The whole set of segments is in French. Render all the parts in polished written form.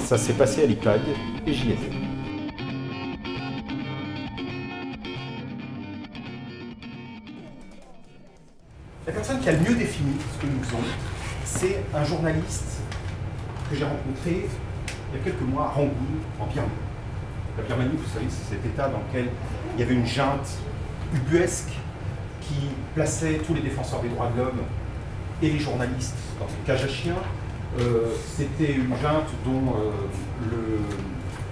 Ça s'est passé à l'IPAG et j'y étais. La personne qui a le mieux défini ce que nous faisons, c'est un journaliste que j'ai rencontré il y a quelques mois à Rangoon, en Birmanie. La Birmanie, vous savez, c'est cet état dans lequel il y avait une junte ubuesque qui plaçait tous les défenseurs des droits de l'homme et les journalistes dans une cage à chiens. C'était une junte dont le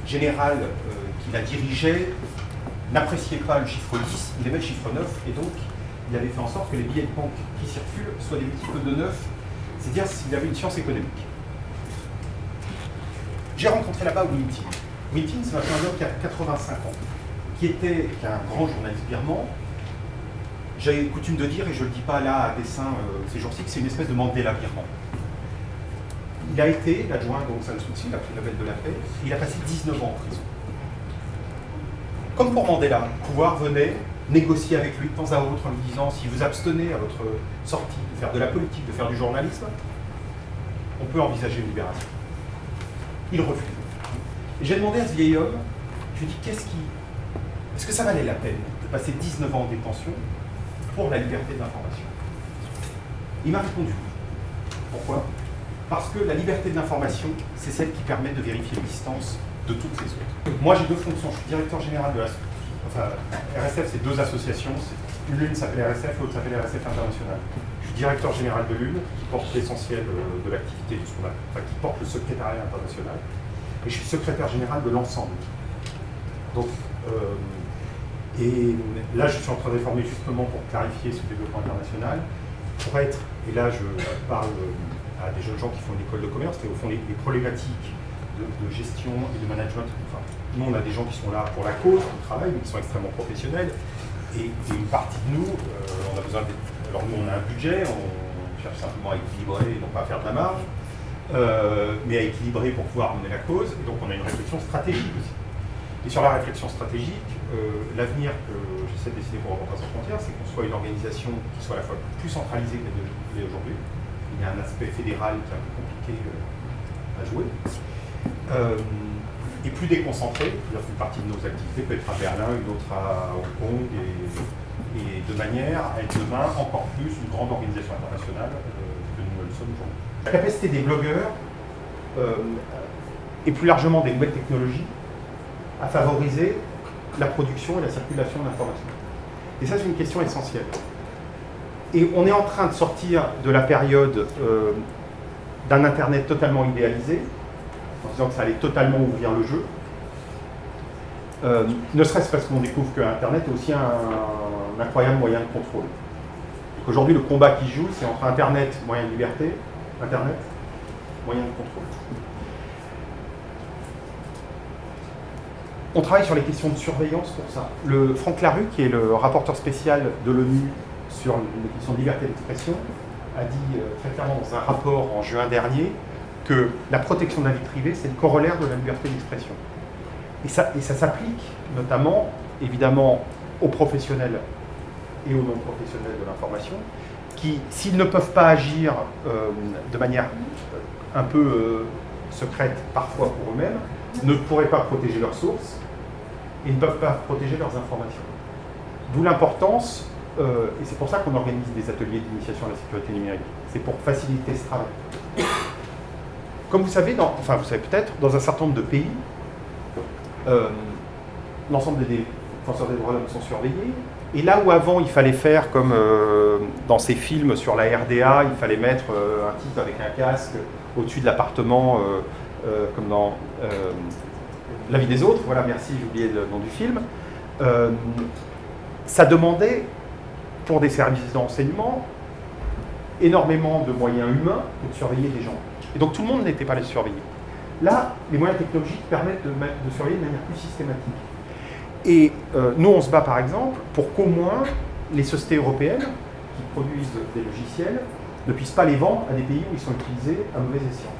général qui la dirigeait n'appréciait pas le chiffre 10, il aimait le chiffre 9, et donc il avait fait en sorte que les billets de banque qui circulent soient des multiples de 9, c'est-à-dire s'il avait une science économique. J'ai rencontré là-bas Win Tin. Win Tin, c'est un homme qui a 85 ans, qui est un grand journaliste birman. J'ai coutume de dire, et je ne le dis pas là à dessein ces jours-ci, que c'est une espèce de Mandela birman. Il a été l'adjoint d'Aung San Suu Kyi, la prix Nobel de la paix, et il a passé 19 ans en prison. Comme pour Mandela, le pouvoir venait négocier avec lui de temps à autre en lui disant si vous abstenez à votre sortie de faire de la politique, de faire du journalisme, on peut envisager une libération. Il refuse. Et j'ai demandé à ce vieil homme, je lui ai dit est-ce que ça valait la peine de passer 19 ans en détention pour la liberté de l'information? Il m'a répondu oui. Pourquoi? Parce que la liberté de l'information, c'est celle qui permet de vérifier l'existence de toutes les autres. Moi, j'ai deux fonctions. Je suis directeur général de RSF, c'est deux associations. L'une s'appelle RSF, l'autre s'appelle RSF International. Je suis directeur général de l'une, qui porte l'essentiel de l'activité, qui porte le secrétariat international. Et je suis secrétaire général de l'ensemble. Donc, et là, je suis en train de réformer justement pour clarifier ce développement international, pour être, et là je parle à des jeunes gens qui font une école de commerce, et au fond les problématiques de gestion et de management. Enfin, nous, on a des gens qui sont là pour la cause, qui travaillent, mais qui sont extrêmement professionnels. Et une partie de nous, on a besoin de... Alors nous, on a un budget, on cherche simplement à équilibrer et non pas à faire de la marge, mais à équilibrer pour pouvoir mener la cause. Et donc on a une réflexion stratégique aussi. Et sur la réflexion stratégique, l'avenir que j'essaie de dessiner pour Reporters sans frontières, c'est qu'on soit une organisation qui soit à la fois plus centralisée qu'elle est aujourd'hui. Il y a un aspect fédéral qui est un peu compliqué à jouer. Et plus déconcentré, c'est-à-dire qu'une partie de nos activités peut être à Berlin, une autre à Hong Kong, et de manière à être demain encore plus une grande organisation internationale que nous le sommes aujourd'hui. La capacité des blogueurs et plus largement des nouvelles technologies à favoriser la production et la circulation d'informations. Et ça, c'est une question essentielle. Et on est en train de sortir de la période d'un Internet totalement idéalisé, en disant que ça allait totalement ouvrir le jeu, ne serait-ce parce qu'on découvre que Internet est aussi un incroyable moyen de contrôle. Aujourd'hui, le combat qui joue, c'est entre Internet, moyen de liberté, Internet, moyen de contrôle. On travaille sur les questions de surveillance pour ça. Franck Larue, qui est le rapporteur spécial de l'ONU sur les questions de liberté d'expression, a dit très clairement dans un rapport en juin dernier que la protection de la vie privée, c'est le corollaire de la liberté d'expression. Et ça s'applique notamment, évidemment, aux professionnels et aux non-professionnels de l'information, qui, s'ils ne peuvent pas agir de manière un peu secrète, parfois pour eux-mêmes, ne pourraient pas protéger leurs sources et ne peuvent pas protéger leurs informations. D'où l'importance, et c'est pour ça qu'on organise des ateliers d'initiation à la sécurité numérique, c'est pour faciliter ce travail. Comme vous savez, vous savez peut-être, dans un certain nombre de pays, l'ensemble des défenseurs des droits de l'homme sont surveillés, et là où avant il fallait faire comme dans ces films sur la RDA, il fallait mettre un type avec un casque au-dessus de l'appartement, comme dans La vie des autres, voilà, merci, j'ai oublié le nom du film, ça demandait, pour des services d'enseignement, énormément de moyens humains pour surveiller des gens. Et donc tout le monde n'était pas les surveiller. Là, les moyens technologiques permettent de surveiller de manière plus systématique. Et nous, on se bat par exemple pour qu'au moins les sociétés européennes qui produisent des logiciels ne puissent pas les vendre à des pays où ils sont utilisés à mauvais escient.